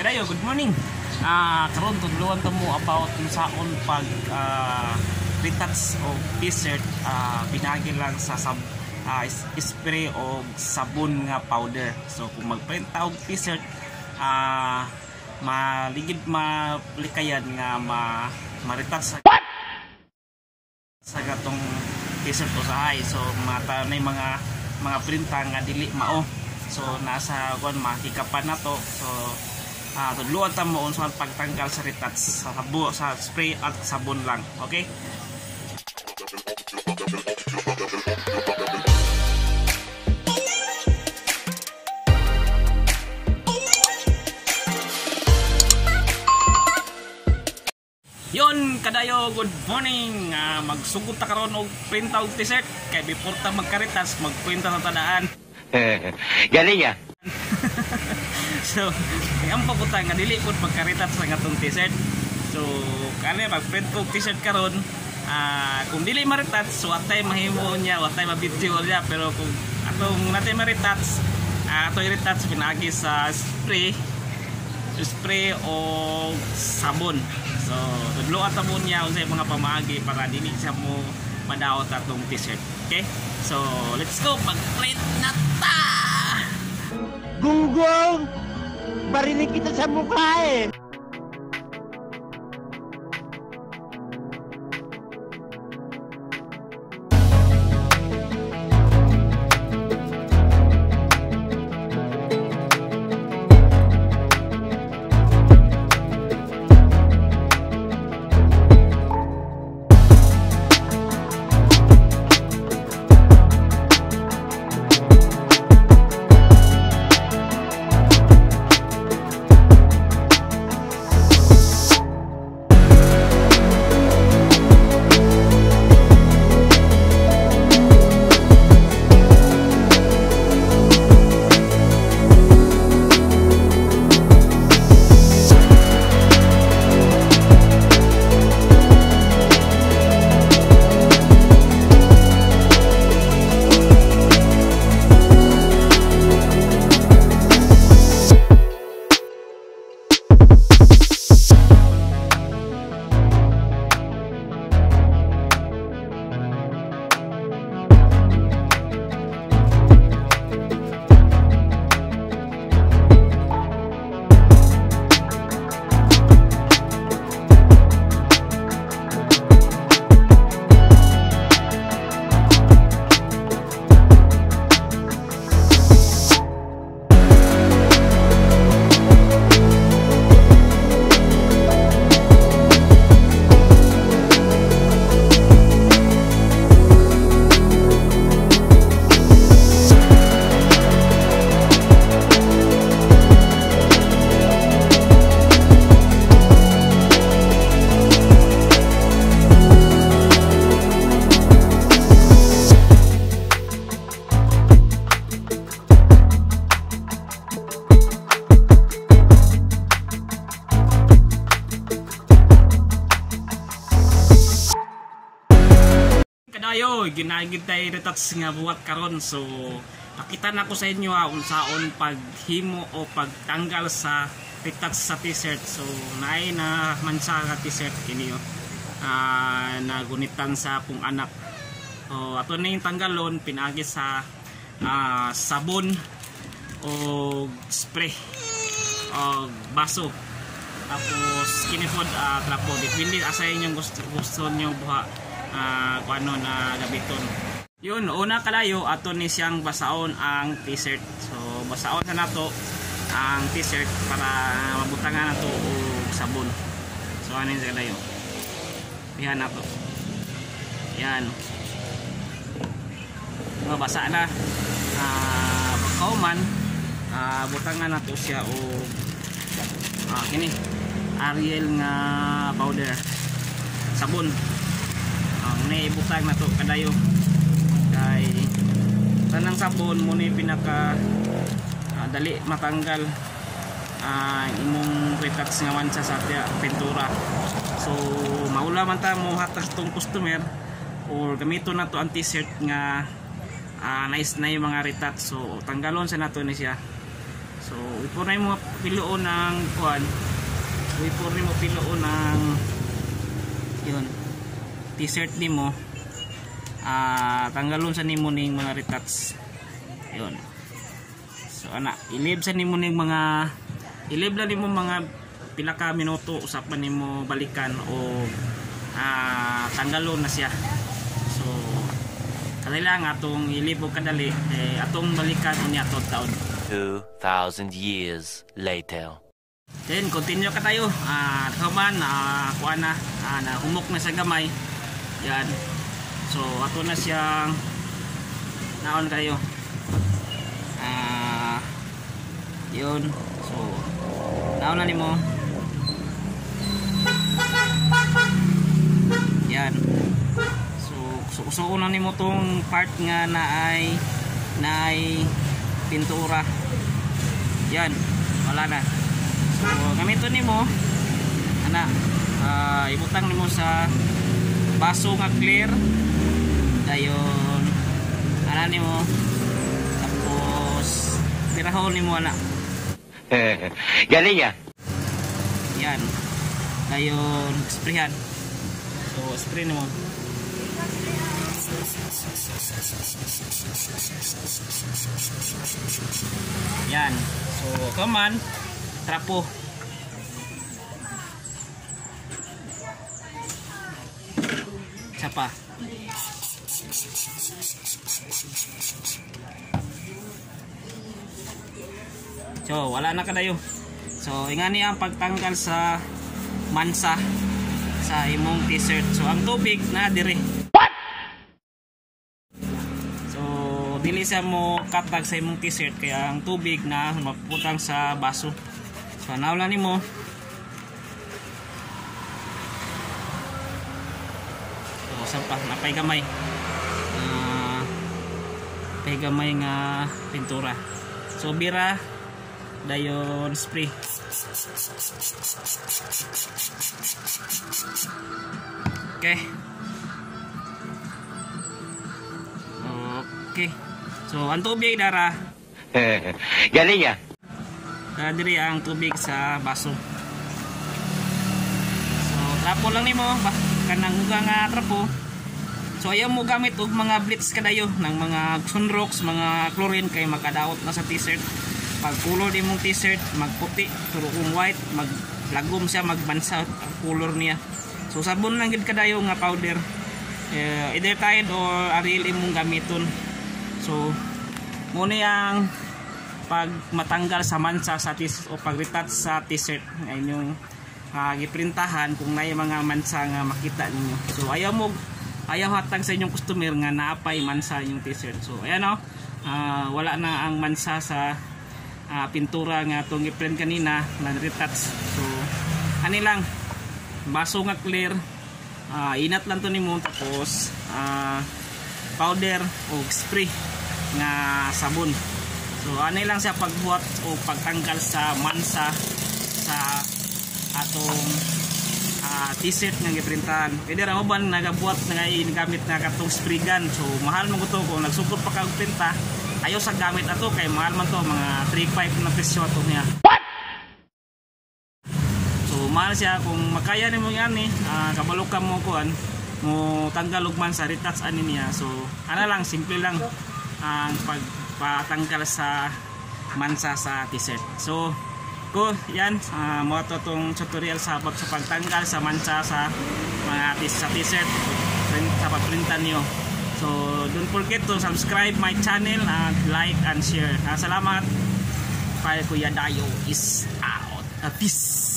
Kadayo, good morning. Karon tudluan ta mo about kung saon pag retouch o t-shirt pinagi lang sa spray o sabon nga powder. So kung magprint ta og t-shirt maligid malikayan nga ma-retouch sa gatong t-shirt usahay. So mata na mga printa nga dili mao. So nasa kon makikapan na to. So tudluan ta mo unsa pagtanggal sa retouch sa spray at sabon lang. Okay? Yon kadayo, good morning. Magsugod ta karon og printa og t-shirt kay before ta magka-retouch magprinta sa tadaan. Galing ya. So, ang pabuta nga dili pud magka-retouch sa gatong t-shirt. So, kani mag-print og t-shirt karon, kung dili ma-retouch, so atay mahimo niya, atay ma-video niya, pero kung atong natay ma-retouch, ato i-retouch pinagi sa spray o sabon. So, tudloan ta mo niya unsay mga pamaagi para dili siya mo madaot atong t-shirt. Okay? So, let's go mag-print na ta. Gunggong! Barinig kita sa mukha eh! Kadayo, ginagid tay retouch nga buhat karon. So pakita na ko sa inyo unsaon paghimo o pagtanggal sa retouch sa t-shirt. So naay na mansa nga t-shirt kini nagunitan sa pung anak. O ato na yung tanggalon pinagi sa sabon o spray o baso. Tapos kinifod trapo. Depende asa inyong gusto niyo buha kung ano na gabiton. Yun, una kalayo ato ni siyang basaon ang t-shirt. So basaon na nato ang t-shirt para mabutangan nato og sabon. So ano yung kalayo, yan nato, yan mabasa na pagkauman, butangan nato siya o kini Ariel nga powder sabon. Naibutang na to kadayo kay tanang sabon mo ni pinaka dali matanggal imong retouch nga wansa sa pintura. So maula man ta mo hatag tong customer or gamito na to ang t-shirt nga nice na yung mga retouch. So tanggalon sa nato ni siya. So ipon na mo piluon ng kuan. Ipon mo piluon ng yun t-shirt nimo. Tanggalon sa nimo ning mga retouch. Yun. So ana, ilib sa nimo ning mga ilib lang nimo mga pila ka minuto usapan nimo balikan o tanggalon na siya. So kailangan atong ilib og kadali atong balikan unya taon. 2,000 years later. Then continue ka tayo. Kaman kuan na humok na sa gamay. Yan. So ato na siyang naon kayo. Yun. So naon na nimo. Yan. So una nimo tong part nga naay pintura. Yan. Wala na. So gamiton nimo ana ibutang nimo sa baso nga clear. Dayon ana nimo tapos pirahon nimo ana. Galing ya. Yan. Dayon sprayhan. So spray nimo. Yan. So come on. Trapo. Sapa. So wala na kadayo. So ingani ang pagtanggal sa mansa sa imong t-shirt. So ang tubig na dire. So dili sa mo katag sa imong t-shirt kaya ang tubig na maputang sa baso. So nawala nimo. So sampa napay gamay. Napay gamay nga pintura. So bira dayon spray. Okay. Okay. So ang tubig dara. Galing ya. Diri ang tubig sa baso. So trapo lang nimo kanang uga nga trapo. So ayaw mo gamit og mga bleach kadayo ng mga sunrox, mga chlorine kay makadaot na sa t-shirt. Pag color di mong t-shirt magputi pero kung white maglagom siya magbansa ang color niya. So sabon lang gid kadayo nga powder. Either Tide or Ariel imong gamiton. So muna ang pag matanggal sa mansa sa t-shirt o pag-retouch sa t-shirt inyong giprintahan kung may mga mansa nga makita ninyo. So ayaw hatag sa inyong customer nga naapay mansa yung t-shirt. So ayan o, wala na ang mansa sa pintura nga itong i-print kanina na retouch. So ani lang baso nga clear, inat lang to nimo tapos powder o spray nga sabon. So ani lang siya pagbuhat o pagtanggal sa mansa sa atong t-shirt nga giprintahan. Pwede ra uban nagabuhat nga gamit na katong spray gun. So mahal mo to kung nagsugod pa kag printa. Ayaw sa gamit ato kay mahal man to, mga 3.5 na presyo ato niya. So mahal siya kung makaya nimo yan kabalo ka mo kuan mo tanggal og man sa retouch ani niya. So ana lang simple lang ang pagpatanggal sa mansa sa t-shirt. So yan mo to tong tutorial sa pagtanggal sa mansa sa mga t-shirt sa pagprintan niyo. So don't forget to subscribe my channel and like and share. Salamat. Kuya Dayo is out. Peace.